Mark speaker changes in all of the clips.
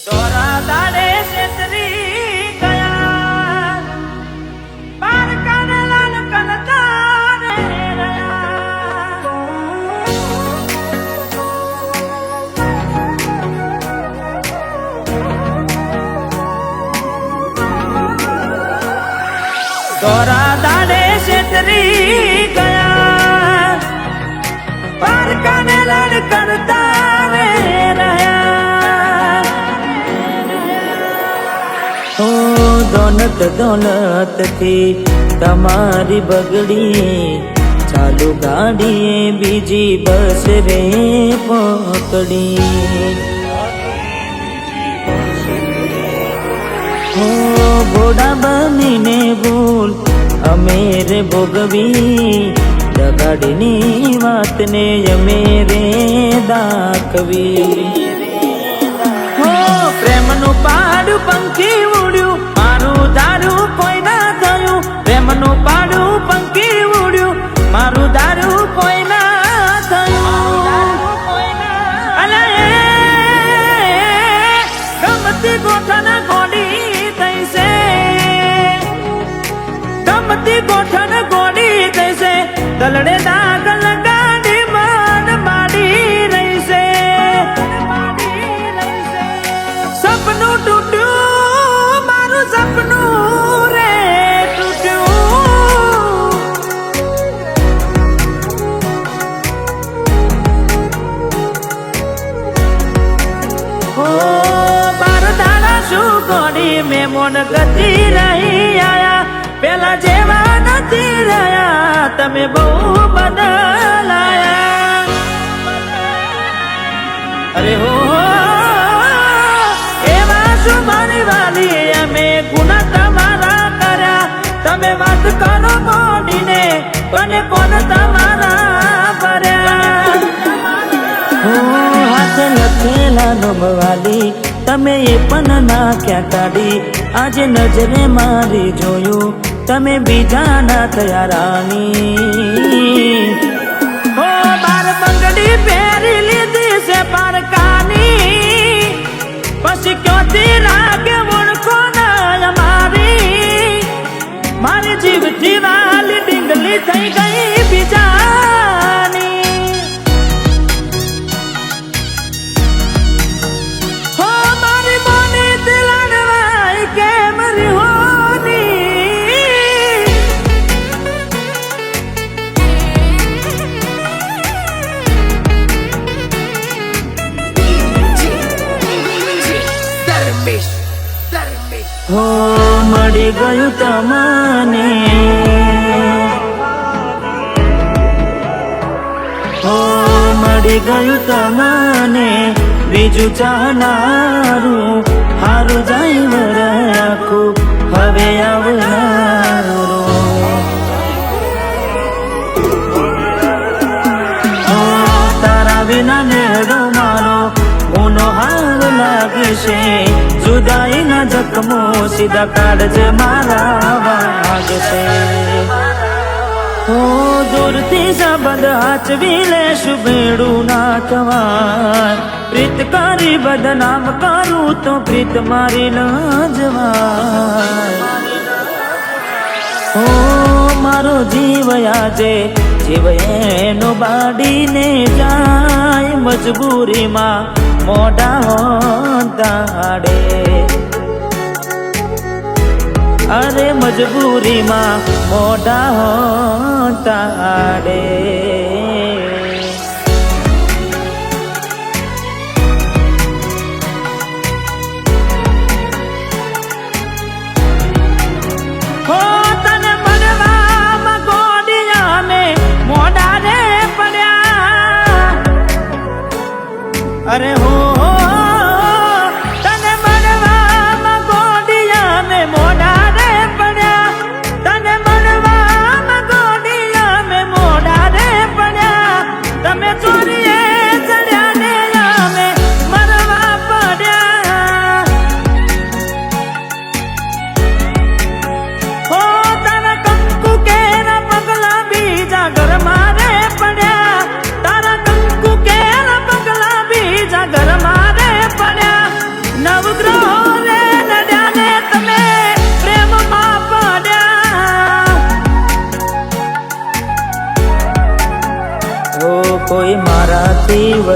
Speaker 1: દોરા દાડે છેતરી ગયા પાર કાઢેલા ને કનતા રે રહ્યા. દોરા દાડે છેતરી ગયા પાર કાઢેલા ને કનતા રે રહ્યા. દોલત દોલત થી તમારી બગડી ચાલુ ગાડીએ બીજી બસ રે પકડી. હો ઘોડા બનીને ભૂલ અમે રે ભોગવી દગાડીની વાતને અમે રે દાખવી. હો પ્રેમનું પાડું પંખી ઉડ્યું મારું દારૂ કોઈ ના થયું. પ્રેમનું પાડું પંખી ઉડ્યું મારું દારૂ કોઈ ના થયું. અલે ગમતી ગોઠણ ગોડી થઈ છે ગમતી ગોઠણ ગોડી થઈ છે દલડે દાગ લગાડી મન માડી રહી છે. સપનું તૂટ્યું મારું સપનું રે તૂટ્યું. ઓ બાર દાડા શું ગોડી મેં મોન ગતિ રહી આયા પેલા જેવા નથી રહ્યા તમે બહુ બદલાયા. અરે હો એવા શું મારી વાલી અમે ગુના તમારા કર્યા. તમે વાત કરો મોડીને કોને કોણ તમારા ભર્યા. હો હાથ લખેલા નોમવાલી તમે એ પણ નાખ્યા કાઢી. આજે નજરે મારી જોયું તમે બીજા ના થયા રાણી. હો બાર બંગડી પહેરી લીધી છે પારકાની પછી ક્યોથી લાગે ઓળખો ના મારી. મારી જીવથી વાલી ડીંગલી થઈ ગઈ બીજાની. હો મારી મોની દિલડવાઈ કેમ રિહોની. હો મળી ગયું તમને હો મળી ગયું તમને બીજું ચાહનારું હારું જાય વરાખું હવે આવનારું. હો તારા વિના નેડો મારો ગુનો હાલ લાગે છે. જુદાઈના જખમો સીધા કાઢજે મારા વાગશે. હો દૂરથી સંબંધ હાચવી લેશું ભેડું ના થવાય. પ્રીત કરી બદનામ કરું તો પ્રીત મારી ન જવાય. હો મારો જીવ આજે જીવ એનો બાડીને જાય મજબૂરીમાં મોઢા તાડે. અરે મજબૂરીમાં મોઢા તાડે. હો તને મળવામાં ગોડિયા મે મોઢા રે પડ્યા. અરે હો તને મળવામાં ગોડિયા મે મોઢા રે પડ્યા. તને મળવામાં ગોડિયા મે મોઢા રે પડ્યા. તમે ચોરીએ ચડ્યા ને અમે મરવા પડ્યા. હો તારા કંકુ કેરા પગલા બીજા ઘરમાં રે પડ્યા. તારા કંકુ કેરા પગલા બીજા ઘરમાં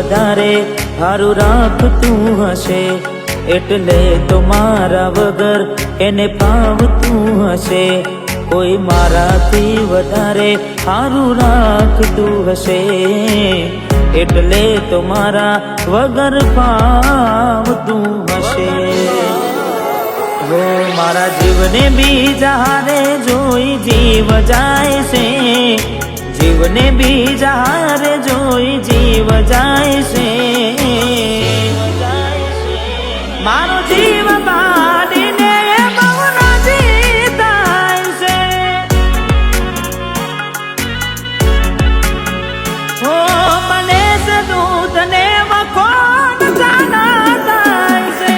Speaker 1: વધારે હારું રાખતું હશે, એટલે તો મારા વગર એને પાવતું હશે. કોઈ મારાથી વધારે હારું રાખતું હશે, એટલે તો મારા વગર પાવતું હશે. હો મારા જીવને બીજા હારે જોઈ જીવ જાય છે, જીવને બીજા હારે જોઈ જીવ જાય છે. મારો જીવ બાળીને બહુ નજીક થાય છે. હો મને દૂધ ને મખોન જાના થાય છે.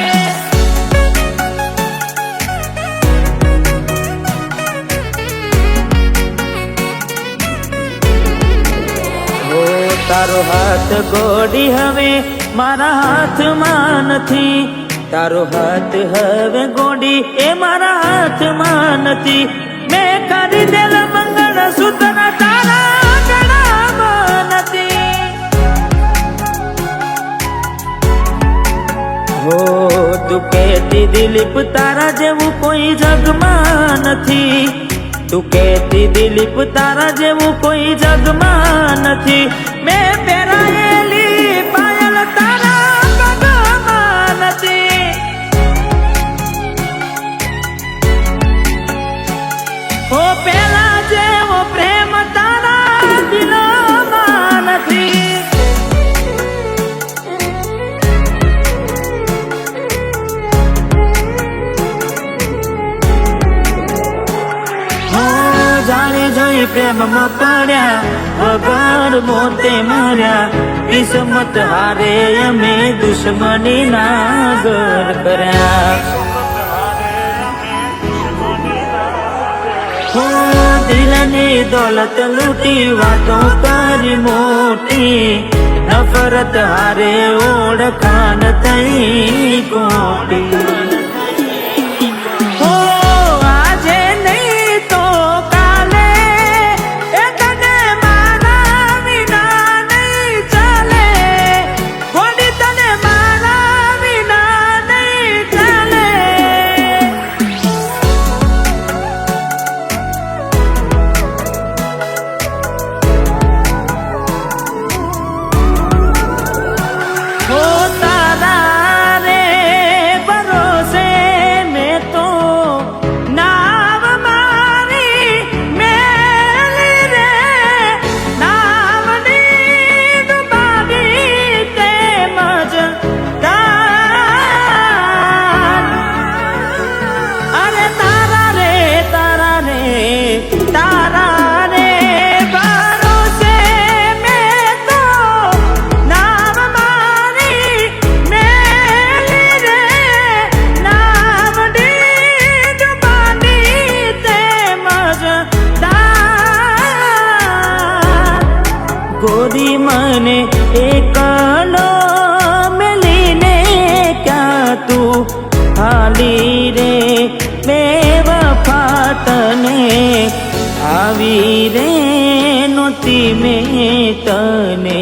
Speaker 1: હો તારો હાથ ગોડી હવે મારા હાથમાં નથી, તારો હાથ હવે ગોડી એ મારા હાથમાં નથી. મેં ખરીદેલ મંગળસૂત્ર તારા ગળામાં નથી. હો તું કહેતી દિલીપ તારા જેવું કોઈ જગમાં નથી, તું કહેતી દિલીપ તારા જેવું કોઈ જગમાં નથી. મેં પહેરાયેલી પાયલ તારા પગમાં નથી. હો પેલા જેવો પ્રેમ તારા દિલમાં નથી. જાણી જોઈ પ્રેમમાં પડ્યા વગર મોતે મર્યા, કિસ્મત હારે અમે દુશ્મની ના ઘર કર્યા. હો દિલની દોલત લૂટી વાતો કરી મોટી, નફરત હારે ઓળખાણ થઈ ગોટી. ગોરી મને એકલો મેલીને ક્યાં તું હાલી રે, બેવફા તને આવી રે નોતી મેં તને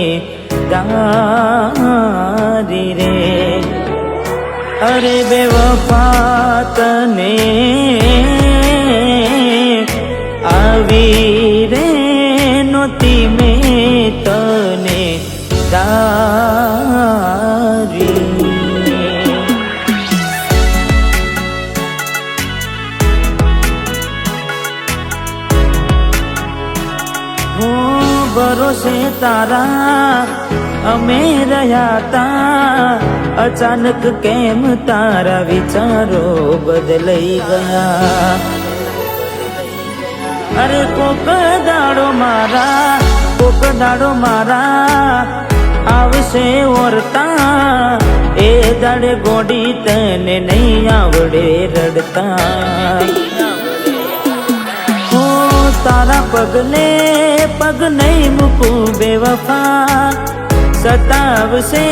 Speaker 1: તારી રે. અરે બેવફા તને આવી રે નોતી મેં તને તારી. ભરોસે તારા અમે રહ્યા તા, અચાનક કેમ તારા વિચારો બદલાઈ ગયા. અરે કોક દાડો મારા આવશે ઓરતા, એ દાડે ગોડી તને નહીં આવડે રડતા. તારા પગલે પગ નહીં મૂકું બેવફા, સતાવશે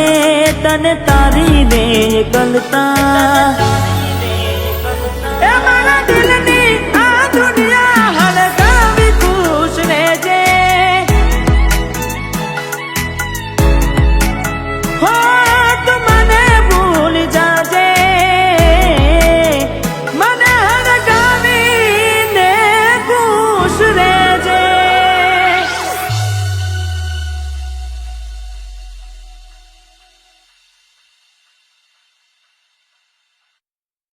Speaker 1: તને તારી રે ગલતા.